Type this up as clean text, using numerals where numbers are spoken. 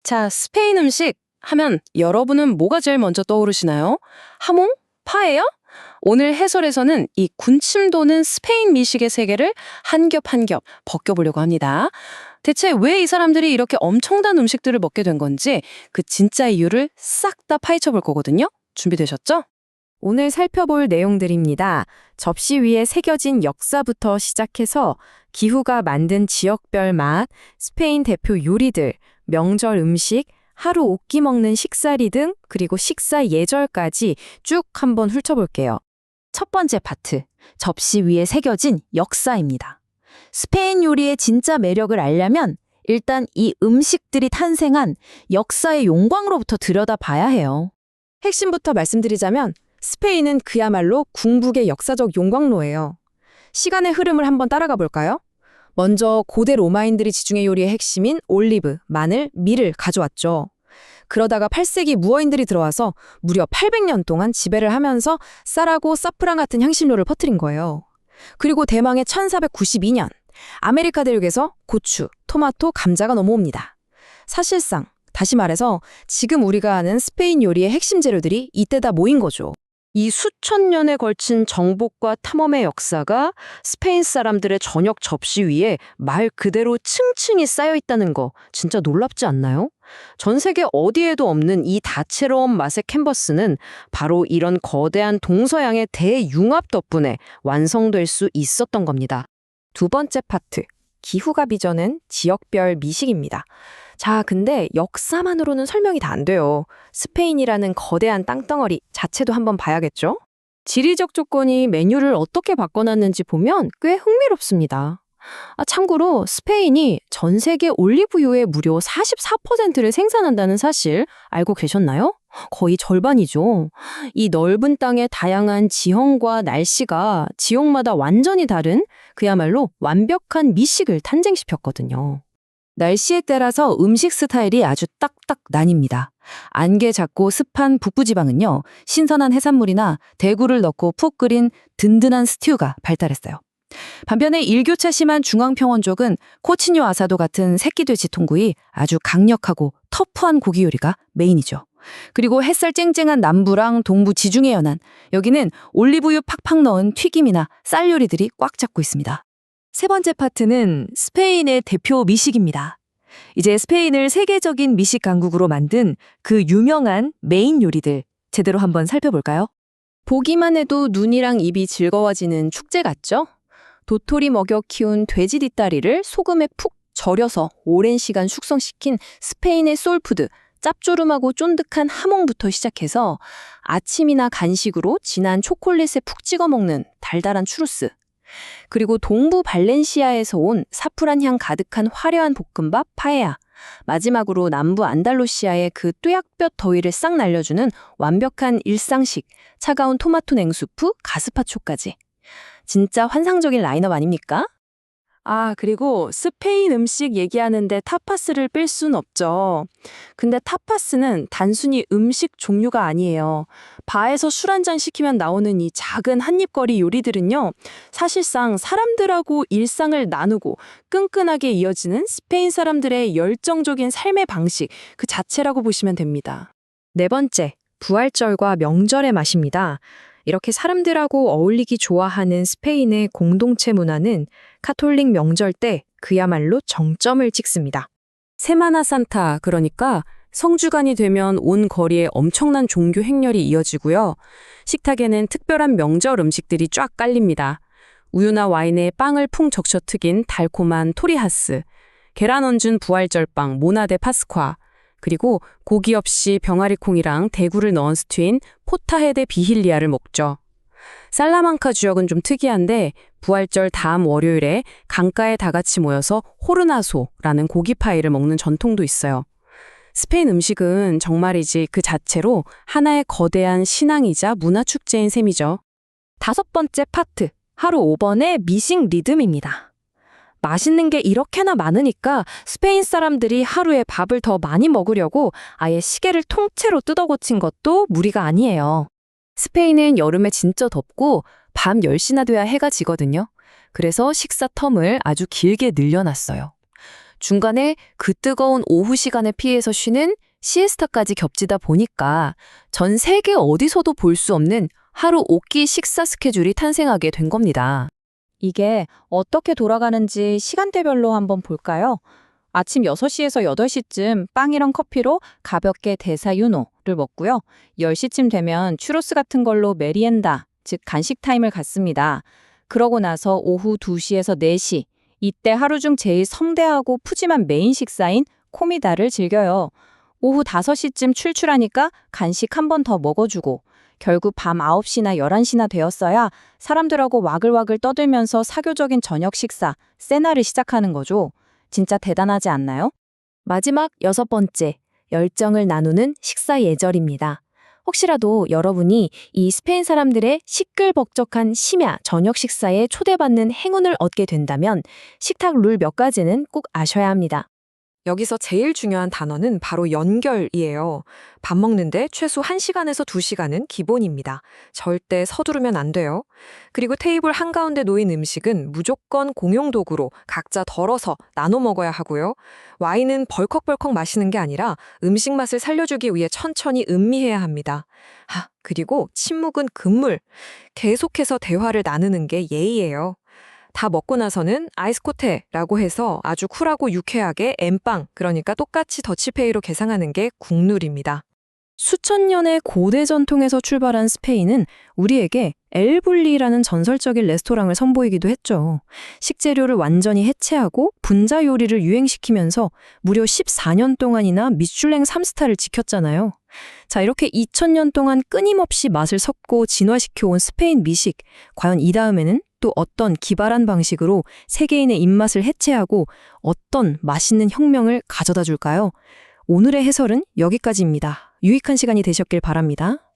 자, 스페인 음식 하면 여러분은 뭐가 제일 먼저 떠오르시나요? 하몽? 파에야? 오늘 해설에서는 이 군침 도는 스페인 미식의 세계를 한 겹 한 겹 벗겨보려고 합니다. 대체 왜 이 사람들이 이렇게 엄청난 음식들을 먹게 된 건지 그 진짜 이유를 싹 다 파헤쳐 볼 거거든요. 준비되셨죠? 오늘 살펴볼 내용들입니다. 접시 위에 새겨진 역사부터 시작해서 기후가 만든 지역별 맛, 스페인 대표 요리들, 명절 음식, 하루 오끼 먹는 식사리 등 그리고 식사 예절까지 쭉 한번 훑어볼게요. 첫 번째 파트, 접시 위에 새겨진 역사입니다. 스페인 요리의 진짜 매력을 알려면 일단 이 음식들이 탄생한 역사의 용광로부터 들여다봐야 해요. 핵심부터 말씀드리자면 스페인은 그야말로 궁극의 역사적 용광로예요. 시간의 흐름을 한번 따라가 볼까요? 먼저 고대 로마인들이 지중해 요리의 핵심인 올리브, 마늘, 밀을 가져왔죠. 그러다가 8세기 무어인들이 들어와서 무려 800년 동안 지배를 하면서 쌀하고 사프란 같은 향신료를 퍼뜨린 거예요. 그리고 대망의 1492년, 아메리카 대륙에서 고추, 토마토, 감자가 넘어옵니다. 사실상 다시 말해서 지금 우리가 아는 스페인 요리의 핵심 재료들이 이때 다 모인 거죠. 이 수천 년에 걸친 정복과 탐험의 역사가 스페인 사람들의 저녁 접시 위에 말 그대로 층층이 쌓여 있다는 거 진짜 놀랍지 않나요? 전 세계 어디에도 없는 이 다채로운 맛의 캔버스는 바로 이런 거대한 동서양의 대융합 덕분에 완성될 수 있었던 겁니다. 두 번째 파트, 기후가 빚어낸 지역별 미식입니다. 자, 근데 역사만으로는 설명이 다 안 돼요. 스페인이라는 거대한 땅덩어리 자체도 한번 봐야겠죠? 지리적 조건이 메뉴를 어떻게 바꿔놨는지 보면 꽤 흥미롭습니다. 참고로 스페인이 전 세계 올리브유의 무려 44%를 생산한다는 사실 알고 계셨나요? 거의 절반이죠. 이 넓은 땅의 다양한 지형과 날씨가 지역마다 완전히 다른 그야말로 완벽한 미식을 탄생시켰거든요. 날씨에 따라서 음식 스타일이 아주 딱딱 나뉩니다. 안개 작고 습한 북부지방은요, 신선한 해산물이나 대구를 넣고 푹 끓인 든든한 스튜가 발달했어요. 반면에 일교차 심한 중앙평원족은 코치뇨 아사도 같은 새끼돼지 통구이 아주 강력하고 터프한 고기 요리가 메인이죠. 그리고 햇살 쨍쨍한 남부랑 동부 지중해 연안, 여기는 올리브유 팍팍 넣은 튀김이나 쌀 요리들이 꽉 잡고 있습니다. 세 번째 파트는 스페인의 대표 미식입니다. 이제 스페인을 세계적인 미식 강국으로 만든 그 유명한 메인 요리들 제대로 한번 살펴볼까요? 보기만 해도 눈이랑 입이 즐거워지는 축제 같죠? 도토리 먹여 키운 돼지 뒷다리를 소금에 푹 절여서 오랜 시간 숙성시킨 스페인의 소울푸드, 짭조름하고 쫀득한 하몽부터 시작해서 아침이나 간식으로 진한 초콜릿에 푹 찍어 먹는 달달한 추루스, 그리고 동부 발렌시아에서 온 사프란 향 가득한 화려한 볶음밥 파에야, 마지막으로 남부 안달루시아의 그 뙤약볕 더위를 싹 날려주는 완벽한 일상식, 차가운 토마토 냉수프, 가스파초까지. 진짜 환상적인 라인업 아닙니까? 그리고 스페인 음식 얘기하는데 타파스를 뺄 순 없죠. 근데 타파스는 단순히 음식 종류가 아니에요. 바에서 술 한 잔 시키면 나오는 이 작은 한입거리 요리들은요, 사실상 사람들하고 일상을 나누고 끈끈하게 이어지는 스페인 사람들의 열정적인 삶의 방식 그 자체라고 보시면 됩니다. 네 번째, 부활절과 명절의 맛입니다. 이렇게 사람들하고 어울리기 좋아하는 스페인의 공동체 문화는 카톨릭 명절 때 그야말로 정점을 찍습니다. 세마나 산타, 그러니까 성주간이 되면 온 거리에 엄청난 종교 행렬이 이어지고요. 식탁에는 특별한 명절 음식들이 쫙 깔립니다. 우유나 와인에 빵을 풍 적셔 튀긴 달콤한 토리하스, 계란 얹은 부활절빵 모나데 파스콰, 그리고 고기 없이 병아리콩이랑 대구를 넣은 스튜인 포타헤데 비힐리아를 먹죠. 살라망카 지역은 좀 특이한데 부활절 다음 월요일에 강가에 다 같이 모여서 호르나소라는 고기 파이를 먹는 전통도 있어요. 스페인 음식은 정말이지 그 자체로 하나의 거대한 신앙이자 문화축제인 셈이죠. 다섯 번째 파트, 하루 5번의 미식 리듬입니다. 맛있는 게 이렇게나 많으니까 스페인 사람들이 하루에 밥을 더 많이 먹으려고 아예 시계를 통째로 뜯어 고친 것도 무리가 아니에요. 스페인은 여름에 진짜 덥고 밤 10시나 돼야 해가 지거든요. 그래서 식사 텀을 아주 길게 늘려놨어요. 중간에 그 뜨거운 오후 시간에 피해서 쉬는 시에스타까지 겹치다 보니까 전 세계 어디서도 볼 수 없는 하루 5끼 식사 스케줄이 탄생하게 된 겁니다. 이게 어떻게 돌아가는지 시간대별로 한번 볼까요? 아침 6시에서 8시쯤 빵이랑 커피로 가볍게 데사유노를 먹고요. 10시쯤 되면 추로스 같은 걸로 메리엔다, 즉 간식 타임을 갖습니다. 그러고 나서 오후 2시에서 4시, 이때 하루 중 제일 성대하고 푸짐한 메인 식사인 코미다를 즐겨요. 오후 5시쯤 출출하니까 간식 한 번 더 먹어주고 결국 밤 9시나 11시나 되었어야 사람들하고 와글와글 떠들면서 사교적인 저녁 식사, 세나를 시작하는 거죠. 진짜 대단하지 않나요? 마지막 6번째, 열정을 나누는 식사 예절입니다. 혹시라도 여러분이 이 스페인 사람들의 시끌벅적한 심야 저녁 식사에 초대받는 행운을 얻게 된다면 식탁 룰 몇 가지는 꼭 아셔야 합니다. 여기서 제일 중요한 단어는 바로 연결이에요. 밥 먹는데 최소 1시간에서 2시간은 기본입니다. 절대 서두르면 안 돼요. 그리고 테이블 한가운데 놓인 음식은 무조건 공용 도구로 각자 덜어서 나눠 먹어야 하고요. 와인은 벌컥벌컥 마시는 게 아니라 음식 맛을 살려주기 위해 천천히 음미해야 합니다. 그리고 침묵은 금물. 계속해서 대화를 나누는 게 예의예요. 다 먹고 나서는 아이스코테라고 해서 아주 쿨하고 유쾌하게 엠빵, 그러니까 똑같이 더치페이로 계상하는 게 국룰입니다. 수천 년의 고대 전통에서 출발한 스페인은 우리에게 엘불리라는 전설적인 레스토랑을 선보이기도 했죠. 식재료를 완전히 해체하고 분자 요리를 유행시키면서 무려 14년 동안이나 미슐랭 3스타를 지켰잖아요. 자, 이렇게 2000년 동안 끊임없이 맛을 섞고 진화시켜온 스페인 미식. 과연 이 다음에는 또 어떤 기발한 방식으로 세계인의 입맛을 해체하고 어떤 맛있는 혁명을 가져다 줄까요? 오늘의 해설은 여기까지입니다. 유익한 시간이 되셨길 바랍니다.